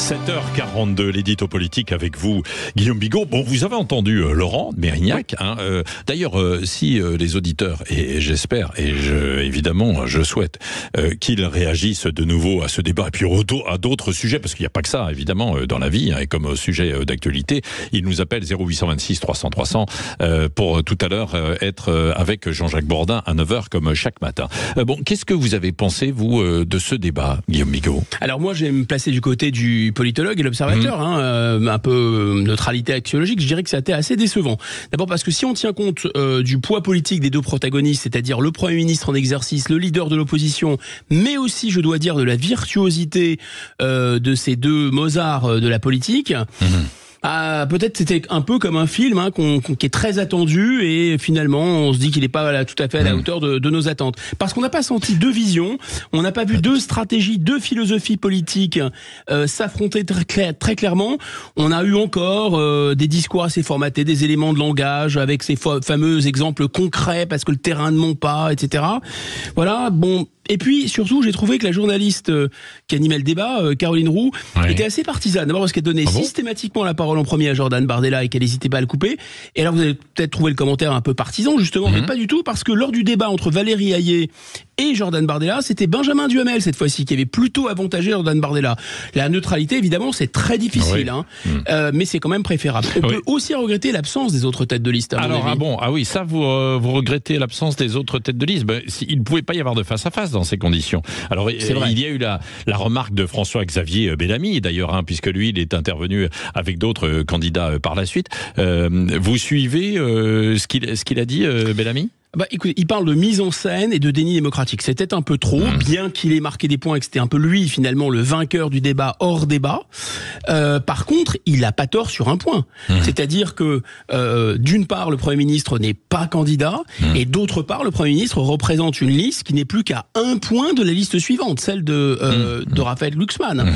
7h42, l'édito politique avec vous, Guillaume Bigot. Bon, vous avez entendu Laurent Mérignac. Oui. D'ailleurs, si les auditeurs, et j'espère, évidemment, je souhaite qu'ils réagissent de nouveau à ce débat, et puis à d'autres sujets, parce qu'il n'y a pas que ça, évidemment, dans la vie, et comme sujet d'actualité, ils nous appellent 0826 300 300 pour tout à l'heure être avec Jean-Jacques Bourdin à 9h, comme chaque matin. Bon, qu'est-ce que vous avez pensé, vous, de ce débat, Guillaume Bigot? Alors moi, je vais me placer du côté du politologue et l'observateur, un peu neutralité axiologique. Je dirais que c'était assez décevant. D'abord parce que si on tient compte du poids politique des deux protagonistes, c'est-à-dire le Premier ministre en exercice, le leader de l'opposition, mais aussi, je dois dire, de la virtuosité de ces deux Mozart de la politique... peut-être c'était un peu comme un film qui est très attendu et finalement on se dit qu'il n'est pas tout à fait à la hauteur de nos attentes. Parce qu'on n'a pas senti deux visions, on n'a pas vu deux stratégies, deux philosophies politiques s'affronter très clairement. On a eu encore des discours assez formatés, des éléments de langage avec ces fameux exemples concrets parce que le terrain ne monte pas, etc. Voilà, bon... Et puis, surtout, j'ai trouvé que la journaliste qui animait le débat, Caroline Roux, était assez partisane. D'abord parce qu'elle donnait systématiquement la parole en premier à Jordan Bardella et qu'elle n'hésitait pas à le couper. Et alors, vous avez peut-être trouvé le commentaire un peu partisan, justement, mais pas du tout, parce que lors du débat entre Valérie Hayé et Jordan Bardella, c'était Benjamin Duhamel, cette fois-ci, qui avait plutôt avantagé Jordan Bardella. La neutralité, évidemment, c'est très difficile, mais c'est quand même préférable. On peut aussi regretter l'absence des autres têtes de liste. Alors, ça, vous regrettez l'absence des autres têtes de liste. Il ne pouvait pas y avoir de face-à-face dans ces conditions. Alors, il y a eu la remarque de François-Xavier Bellamy, d'ailleurs, puisque lui, il est intervenu avec d'autres candidats par la suite. Vous suivez ce qu'il a dit, Bellamy ? Écoutez, il parle de mise en scène et de déni démocratique. C'était un peu trop, bien qu'il ait marqué des points et que c'était un peu lui, finalement, le vainqueur du débat hors débat. Par contre, il n'a pas tort sur un point. C'est-à-dire que, d'une part, le Premier ministre n'est pas candidat, et d'autre part, le Premier ministre représente une liste qui n'est plus qu'à un point de la liste suivante, celle de Raphaël Glucksmann.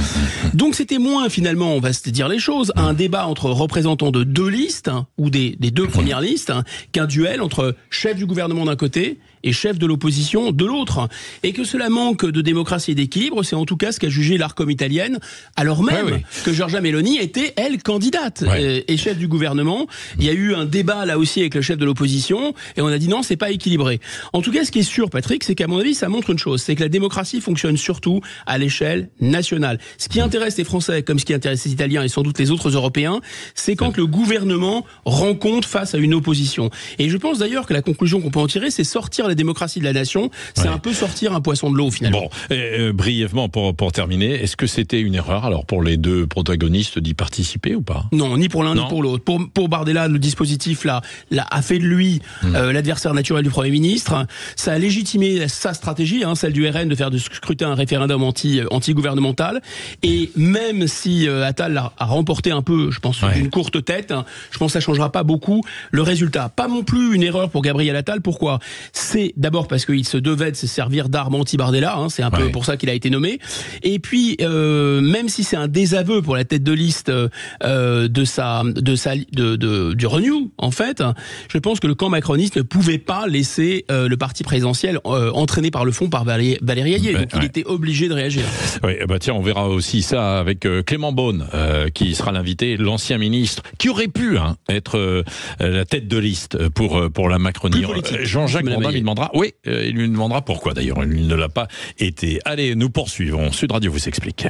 Donc c'était moins, finalement, on va se dire les choses, un débat entre représentants de deux listes, ou des deux premières listes, qu'un duel entre chef du gouvernement d'un côté et chef de l'opposition de l'autre. Et que cela manque de démocratie et d'équilibre, c'est en tout cas ce qu'a jugé l'Arcom italienne, alors même que Giorgia Meloni était, elle, candidate et chef du gouvernement. Il y a eu un débat là aussi avec le chef de l'opposition et on a dit non, c'est pas équilibré. En tout cas, ce qui est sûr, Patrick, c'est qu'à mon avis, ça montre une chose, c'est que la démocratie fonctionne surtout à l'échelle nationale. Ce qui intéresse les Français, comme ce qui intéresse les Italiens et sans doute les autres Européens, c'est quand le gouvernement rencontre face à une opposition. Et je pense d'ailleurs que la conclusion qu'on peut en tirer, c'est sortir la démocratie de la nation, c'est un peu sortir un poisson de l'eau finalement. Bon, brièvement pour terminer, est-ce que c'était une erreur alors pour les deux protagonistes d'y participer ou pas? Non, ni pour l'un ni pour l'autre. Pour Bardella, le dispositif là a fait de lui l'adversaire naturel du Premier ministre. Ça a légitimé sa stratégie, celle du RN de faire de ce scrutin un référendum anti-gouvernemental. Et même si Attal a remporté un peu, je pense, d'une courte tête, je pense que ça changera pas beaucoup le résultat. Pas non plus une erreur pour Gabriel Attal. Pourquoi? C'est d'abord parce qu'il se devait de se servir d'arme anti-Bardella, c'est un peu pour ça qu'il a été nommé. Et puis, même si c'est un désaveu pour la tête de liste du Renew, en fait, je pense que le camp macroniste ne pouvait pas laisser le parti présidentiel entraîné par le fond par Valérie Hayé. Donc il était obligé de réagir. Oui, tiens, on verra aussi ça avec Clément Beaune, qui sera l'invité, l'ancien ministre, qui aurait pu être la tête de liste pour la Macronie. Jean-Jacques Bourdin lui demandera, il lui demandera pourquoi d'ailleurs, il ne l'a pas été. Allez, nous poursuivons. Sud Radio vous explique.